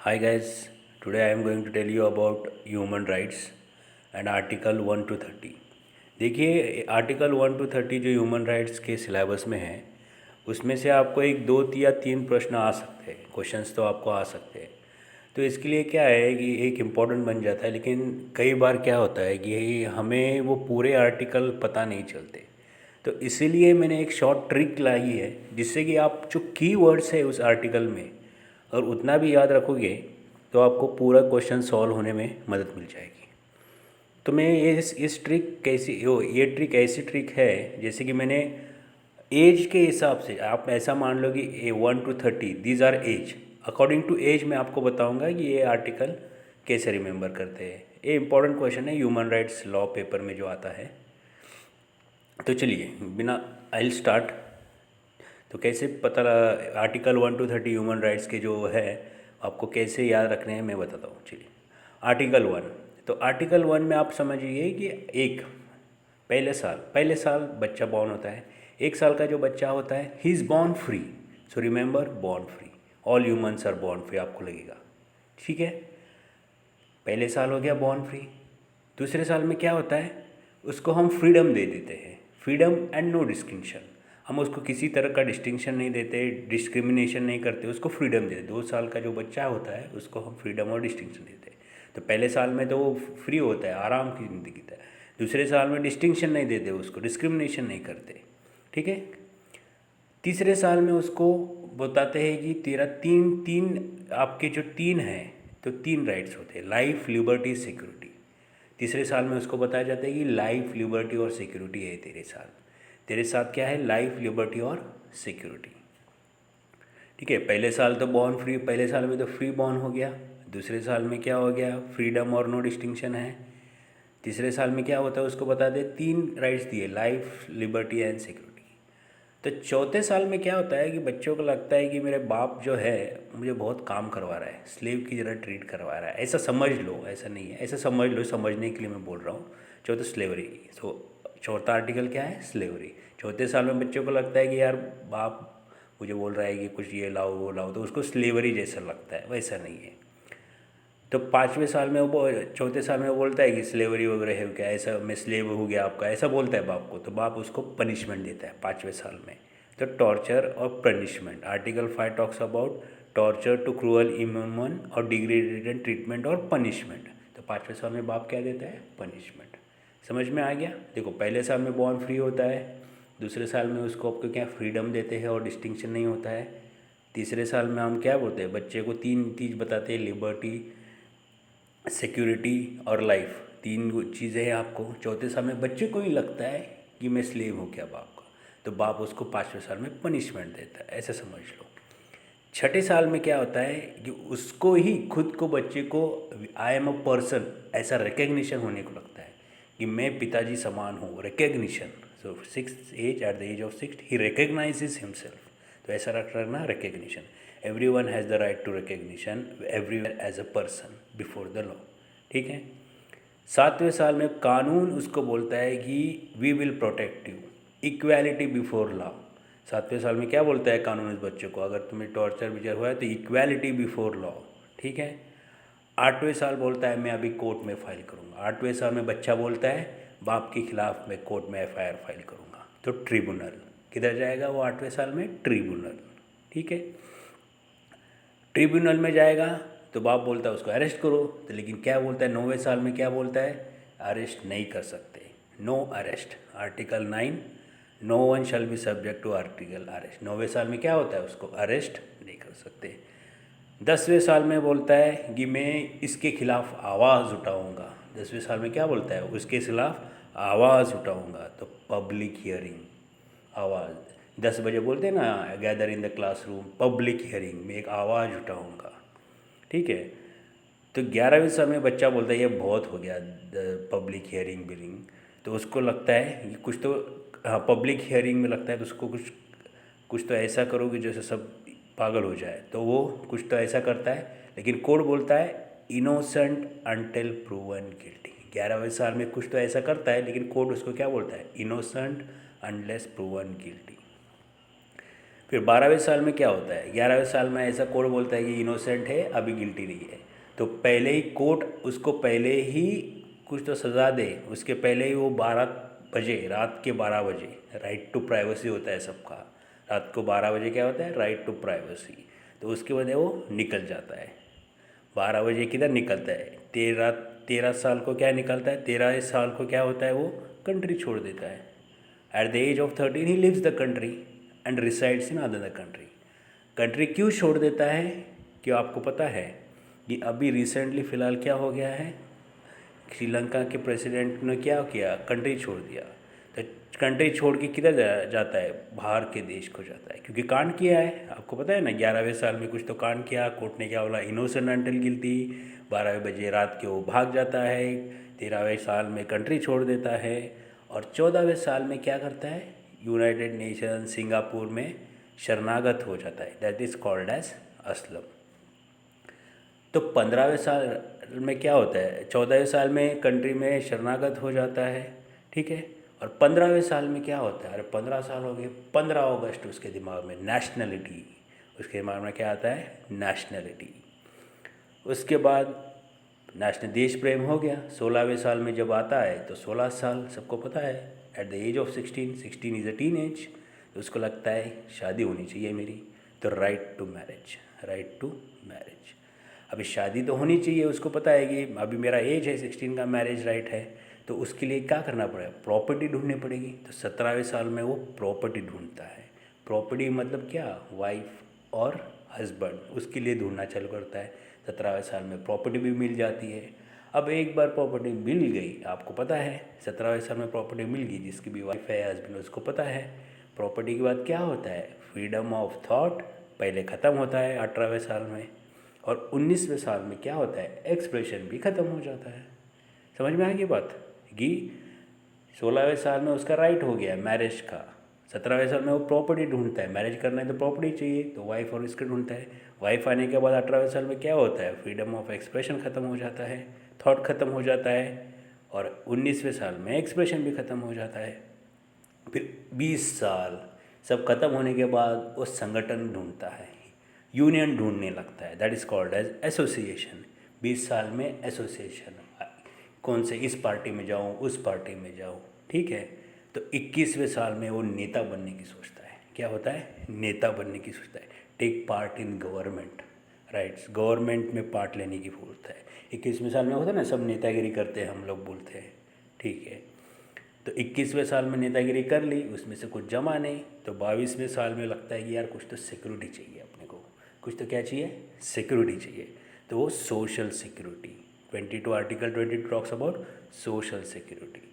Hi guys, today I am going to tell you about human rights and article 1 to 30। देखिए article 1 to 30 जो human rights के syllabus में है उसमें से आपको एक दो या तीन प्रश्न आ सकते हैं, क्वेश्चंस तो आपको आ सकते हैं। तो इसके लिए क्या है कि एक इम्पॉर्टेंट बन जाता है, लेकिन कई बार क्या होता है कि हमें वो पूरे आर्टिकल पता नहीं चलते। तो इसीलिए मैंने एक शॉर्ट ट्रिक लाई है जिससे कि आप जो की वर्ड्स है उस आर्टिकल में और उतना भी याद रखोगे तो आपको पूरा क्वेश्चन सॉल्व होने में मदद मिल जाएगी। तो मैं इस ट्रिक कैसी ये ट्रिक ऐसी ट्रिक है जैसे कि मैंने एज के हिसाब से, आप ऐसा मान लो कि 1 to 30 these are age, according to age मैं आपको बताऊंगा कि ये आर्टिकल कैसे रिमेंबर करते हैं। ये इंपॉर्टेंट क्वेश्चन है ह्यूमन राइट्स लॉ पेपर में जो आता है। तो चलिए बिना आई स्टार्ट। तो कैसे पता आर्टिकल 1 to 30 ह्यूमन राइट्स के जो है आपको कैसे याद रखने हैं मैं बताता हूँ। चलिए आर्टिकल 1। तो आर्टिकल 1 में आप समझिए कि एक पहले साल बच्चा बॉर्न होता है। 1 साल का जो बच्चा होता है ही is born free. So remember born free, all humans are born free आपको लगेगा। ठीक है, पहले साल हो गया बॉर्न फ्री। दूसरे साल में क्या होता है, उसको हम फ्रीडम दे देते हैं, फ्रीडम एंड नो डिस्टिंक्शन। हम उसको किसी तरह का डिस्टिंक्शन नहीं देते, डिस्क्रिमिनेशन नहीं करते, उसको फ्रीडम देते। 2 साल का जो बच्चा होता है उसको हम फ्रीडम और डिस्टिंक्शन देते हैं। तो पहले साल में तो वो फ्री होता है, आराम की ज़िंदगी जीता है। दूसरे साल में डिस्टिंक्शन नहीं देते, उसको डिस्क्रिमिनेशन नहीं करते। ठीक है, तीसरे साल में उसको बताते हैं कि तेरा तीन तीन आपके जो तीन हैं, तो तीन राइट्स होते हैं, लाइफ लिबर्टी सिक्योरिटी। तीसरे साल में उसको बताया जाता है कि लाइफ लिबर्टी और सिक्योरिटी है तेरे साथ क्या है, लाइफ लिबर्टी और सिक्योरिटी। ठीक है, पहले साल तो बॉर्न फ्री, पहले साल में तो फ्री बॉर्न हो गया। दूसरे साल में क्या हो गया, फ्रीडम और नो डिस्टिंक्शन है। तीसरे साल में क्या होता है उसको बता दे, तीन राइट्स दिए, लाइफ लिबर्टी एंड सिक्योरिटी। तो चौथे साल में क्या होता है कि बच्चों को लगता है कि मेरे बाप जो है मुझे बहुत काम करवा रहा है, स्लेव की तरह ट्रीट करवा रहा है। ऐसा समझ लो, ऐसा नहीं है, ऐसा समझ लो, समझने के लिए मैं बोल रहा हूँ। चौथा स्लेवरी। तो चौथा आर्टिकल क्या है, स्लेवरी। चौथे साल में बच्चों को लगता है कि यार बाप मुझे बोल रहा है कि कुछ ये लाओ वो लाओ, तो उसको स्लेवरी जैसा लगता है, वैसा नहीं है। तो पाँचवें साल में वो, चौथे साल में वो बोलता है कि स्लेवरी वगैरह है क्या, ऐसा मैं स्लेव हो गया आपका, ऐसा बोलता है बाप को। तो बाप उसको पनिशमेंट देता है 5वें साल में। तो टॉर्चर और punishment, article 5 talks about torture to cruel inhuman और डिग्रेडेड ट्रीटमेंट और पनिशमेंट। तो 5वें साल में बाप क्या देता है, पनिशमेंट। समझ में आ गया। देखो पहले साल में बॉर्न फ्री होता है, दूसरे साल में उसको आपको क्या फ्रीडम देते हैं और डिस्टिंक्शन नहीं होता है। तीसरे साल में हम क्या बोलते हैं, बच्चे को तीन चीज़ बताते हैं, लिबर्टी, सिक्योरिटी और लाइफ, तीन चीज़ें हैं आपको। चौथे साल में बच्चे को ही लगता है कि मैं स्लेव हो गया बाप का, तो बाप उसको 5वें साल में पनिशमेंट देता है, ऐसे समझ लो। छठे साल में क्या होता है कि उसको ही खुद को, बच्चे को आई एम अ पर्सन ऐसा रिकग्निशन होने को लगता है कि मैं पिताजी समान हूँ, recognition. So 6th age, at the age of 6 he recognises himself. तो ऐसा रखना recognition. Everyone has the right to recognition everywhere as a person before the law. ठीक है। 7वें साल में कानून उसको बोलता है कि we will protect you, equality before law. 7वें साल में क्या बोलता है कानून इस बच्चे को, अगर तुम्हें टॉर्चर विचर हुआ है तो इक्वालिटी बिफोर लॉ। ठीक है। 8वें साल बोलता है मैं अभी कोर्ट में फाइल करूँगा। 8वें साल में बच्चा बोलता है बाप के खिलाफ मैं कोर्ट में एफआईआर फाइल करूँगा। तो ट्रिब्यूनल किधर जाएगा वो 8वें साल में, ट्रिब्यूनल। ठीक है, ट्रिब्यूनल में जाएगा तो बाप बोलता है उसको अरेस्ट करो। तो लेकिन क्या बोलता है 9वें साल में, क्या बोलता है, अरेस्ट नहीं कर सकते, no arrest. Article 9, no one shall be subject to article arrest. 9वें साल में क्या होता है, उसको अरेस्ट नहीं कर सकते। 10वें साल में बोलता है कि मैं इसके खिलाफ आवाज़ उठाऊंगा। 10वें साल में क्या बोलता है, उसके खिलाफ आवाज़ उठाऊंगा। तो पब्लिक हियरिंग, आवाज़ 10 बजे बोलते हैं ना, gather in the classroom, public hearing में एक आवाज़ उठाऊंगा। ठीक है। तो 11वें साल में बच्चा बोलता है ये बहुत हो गया पब्लिक हियरिंग बिलिंग। तो उसको लगता है कि कुछ तो, हाँ पब्लिक हियरिंग में लगता है तो उसको कुछ कुछ तो ऐसा करो कि जैसे सब पागल हो जाए। तो वो कुछ तो ऐसा करता है, लेकिन कोर्ट बोलता है इनोसेंट अनटिल प्रूवन गिल्टी। 11वें साल में कुछ तो ऐसा करता है, लेकिन कोर्ट उसको क्या बोलता है, इनोसेंट अनलेस प्रूवन गिल्टी। फिर 12वें साल में क्या होता है, 11वें साल में ऐसा कोर्ट बोलता है कि इनोसेंट है, अभी गिल्टी नहीं है। तो पहले ही कोर्ट उसको पहले ही कुछ तो सज़ा दे, उसके पहले ही वो 12 बजे, रात के 12 बजे, राइट टू प्राइवेसी होता है सबका, रात को 12 बजे क्या होता है, राइट टू प्राइवेसी। तो उसके बाद वो निकल जाता है, 12 बजे किधर निकलता है, 13 साल को क्या निकलता है, 13 साल को क्या होता है, वो कंट्री छोड़ देता है। At the age of 13 he lives the country and resides in other country. Country क्यों छोड़ देता है, क्यों आपको पता है कि अभी रिसेंटली फ़िलहाल क्या हो गया है, श्रीलंका के प्रेसिडेंट ने क्या किया, कंट्री छोड़ दिया। तो कंट्री छोड़ के किधर जाता है, बाहर के देश को जाता है, क्योंकि कांड किया है, आपको पता है ना, 11वें साल में कुछ तो कांड किया, कोर्ट ने क्या बोला, इनोसेंट अंटिल गिल्टी। 12 बजे रात के वो भाग जाता है, 13वें साल में कंट्री छोड़ देता है, और 14वें साल में क्या करता है, यूनाइटेड नेशन सिंगापुर में शरणागत हो जाता है, that is called as asylum. तो 15वें साल में क्या होता है, 14वें साल में कंट्री में शरणागत हो जाता है, ठीक है। और 15वें साल में क्या होता है, अरे 15 साल हो गए, 15 अगस्त उसके दिमाग में नेशनलिटी, उसके दिमाग में क्या आता है, नेशनलिटी। उसके बाद नेशनल देश प्रेम हो गया। 16वें साल में जब आता है तो 16 साल सबको पता है, at the age of 16 is a teenage, तो उसको लगता है शादी होनी चाहिए मेरी, तो right to marriage, right to marriage. अभी शादी तो होनी चाहिए, उसको पता है कि अभी मेरा एज है 16 का, मैरिज राइट है, तो उसके लिए क्या करना पड़ेगा, प्रॉपर्टी ढूंढनी पड़ेगी। तो 17वें साल में वो प्रॉपर्टी ढूंढता है। प्रॉपर्टी मतलब क्या, वाइफ और हस्बैंड, उसके लिए ढूंढना चालू करता है। 17वें साल में प्रॉपर्टी भी मिल जाती है। अब एक बार प्रॉपर्टी मिल गई, आपको पता है 17वें साल में प्रॉपर्टी मिल गई, जिसकी भी वाइफ है, हस्बैंड, उसको पता है। प्रॉपर्टी के बाद क्या होता है, फ्रीडम ऑफ थॉट पहले ख़त्म होता है 18वें साल में, और 19वें साल में क्या होता है, एक्सप्रेशन भी ख़त्म हो जाता है। समझ में आएगी बात, कि 16वें साल में उसका राइट हो गया मैरिज का, 17वें साल में वो प्रॉपर्टी ढूंढता है, मैरिज करना है तो प्रॉपर्टी चाहिए, तो वाइफ और इसका ढूंढता है। वाइफ आने के बाद 18वें साल में क्या होता है, फ्रीडम ऑफ एक्सप्रेशन ख़त्म हो जाता है, थॉट ख़त्म हो जाता है, और 19वें साल में एक्सप्रेशन भी ख़त्म हो जाता है। फिर 20 साल सब खत्म होने के बाद वो संगठन ढूंढता है, यूनियन ढूंढने लगता है, that is called as association. 20 साल में एसोसिएशन, कौन से इस पार्टी में जाऊँ, उस पार्टी में जाऊँ, ठीक है। तो 21वें साल में वो नेता बनने की सोचता है, क्या होता है, नेता बनने की सोचता है, take part in government, rights, government में पार्ट लेने की सोचता है। 21वें साल में होता है ना, सब नेतागिरी करते हैं, हम लोग बोलते हैं, ठीक है। तो 21वें साल में नेतागिरी कर ली, उसमें से कुछ जमा नहीं, तो 22वें साल में लगता है कि यार कुछ तो सिक्योरिटी चाहिए अपने को, कुछ तो क्या चाहिए, सिक्योरिटी चाहिए। तो वो social security, 22 article 22 talks about social security.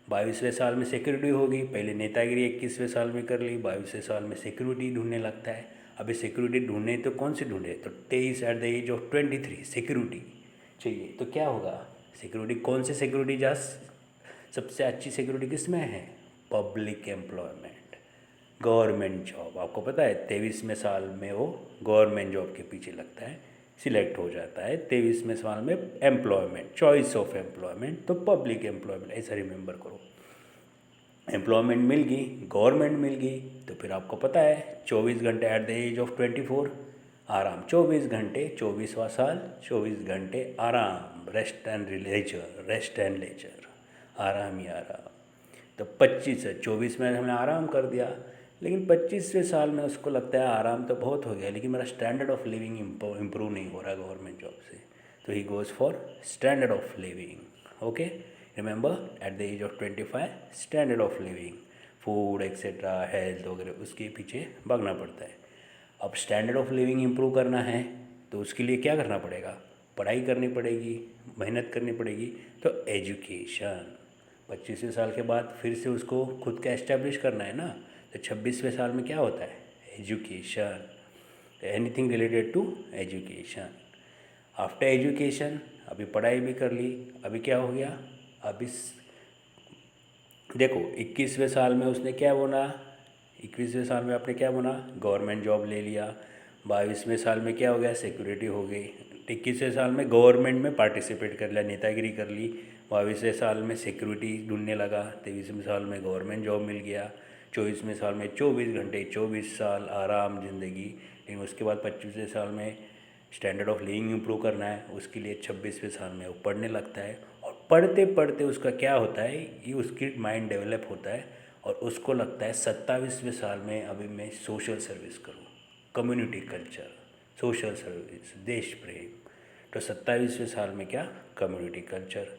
22वें साल में सिक्योरिटी होगी, पहले नेतागिरी 21वें साल में कर ली, 22वें साल में सिक्योरिटी ढूंढने लगता है। अभी सिक्योरिटी ढूंढने तो कौन सी ढूंढे, तो 23 at the age of 23 security चाहिए, तो क्या होगा, सिक्योरिटी कौन सी सिक्योरिटी जा, सबसे अच्छी सिक्योरिटी किस में है, पब्लिक एम्प्लॉयमेंट, गवर्नमेंट जॉब। आपको पता है 23वें साल में वो गवर्नमेंट जॉब के पीछे लगता है, सिलेक्ट हो जाता है 23वें साल में, एम्प्लॉयमेंट, चॉइस ऑफ एम्प्लॉयमेंट, तो पब्लिक एम्प्लॉयमेंट, ऐसा रिमेंबर करो। एम्प्लॉयमेंट मिल गई, गवर्नमेंट मिल गई, तो फिर आपको पता है 24 घंटे एट द एज ऑफ 24 आराम, 24 घंटे, 24वां साल 24 घंटे आराम, rest and leisure, rest and leisure, आराम ही आराम। तो 25 से 24 में हमने आराम कर दिया, लेकिन 25वें साल में उसको लगता है आराम तो बहुत हो गया, लेकिन मेरा स्टैंडर्ड ऑफ लिविंग इम्प्रूव नहीं हो रहा गवर्नमेंट जॉब से, तो he goes for standard of living. Okay, remember at the age of 25 standard of living, food etcetera, health वगैरह, उसके पीछे भागना पड़ता है। अब स्टैंडर्ड ऑफ लिविंग इम्प्रूव करना है तो उसके लिए क्या करना पड़ेगा, पढ़ाई करनी पड़ेगी, मेहनत करनी पड़ेगी, तो एजुकेशन। 25वें साल के बाद फिर से उसको खुद का एस्टेब्लिश करना है ना, तो 26वें साल में क्या होता है, education, anything related to education. After education, अभी पढ़ाई भी कर ली, अभी क्या हो गया, अभी देखो 21वें साल में उसने क्या बोला, 21वें साल में आपने क्या बोला, गवर्नमेंट जॉब ले लिया। 22वें साल में क्या हो गया, सिक्योरिटी हो गई। 21वें साल में गवर्नमेंट में पार्टिसिपेट कर लिया, नेतागिरी कर ली। 22वें साल में सिक्योरिटी ढूंढने लगा। 23वें साल में गवर्नमेंट जॉब मिल गया। 24वें साल में 24 घंटे, 24 साल आराम ज़िंदगी। लेकिन उसके बाद 25वें साल में स्टैंडर्ड ऑफ लिविंग इम्प्रूव करना है, उसके लिए 26वें साल में वो पढ़ने लगता है। और पढ़ते पढ़ते उसका क्या होता है कि उसकी माइंड डेवलप होता है और उसको लगता है 27वें साल में अभी मैं सोशल सर्विस करूँ, कम्युनिटी कल्चर, सोशल सर्विस, देश प्रेम। तो 27वें साल में क्या, कम्युनिटी कल्चर।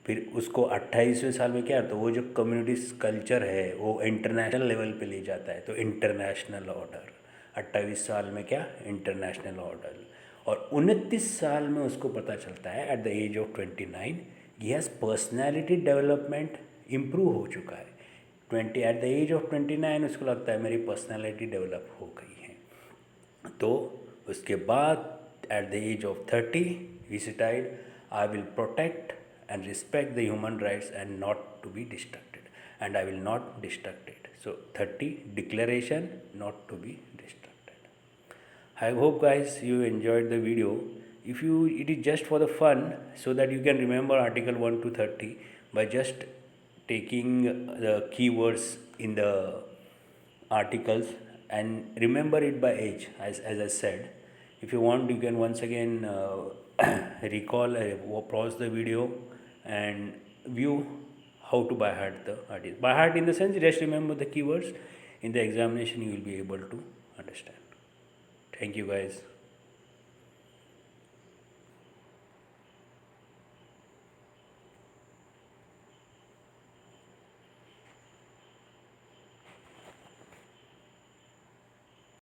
फिर उसको 28वें साल में क्या, तो वो जो कम्युनिटी कल्चर है वो इंटरनेशनल लेवल पे ले जाता है, तो इंटरनेशनल ऑर्डर। 28 साल में क्या, इंटरनेशनल ऑर्डर। और 29 साल में उसको पता चलता है at the age of 29 he has personality development improve हो चुका है। 20 एट द एज ऑफ 29 उसको लगता है मेरी पर्सनैलिटी डेवलप हो गई है। तो उसके बाद at the age of 30 he said I will protect and respect the human rights and not to be distracted, and I will not distract it. So 30 declaration not to be distracted. I hope guys you enjoyed the video. If you, it is just for the fun, so that you can remember article 1 to 30 by just taking the keywords in the articles and remember it by age, as I said. If you want, you can once again recall, pause the video and view how to by heart the article. By heart in the sense, just remember the keywords. In the examination, you will be able to understand. Thank you guys.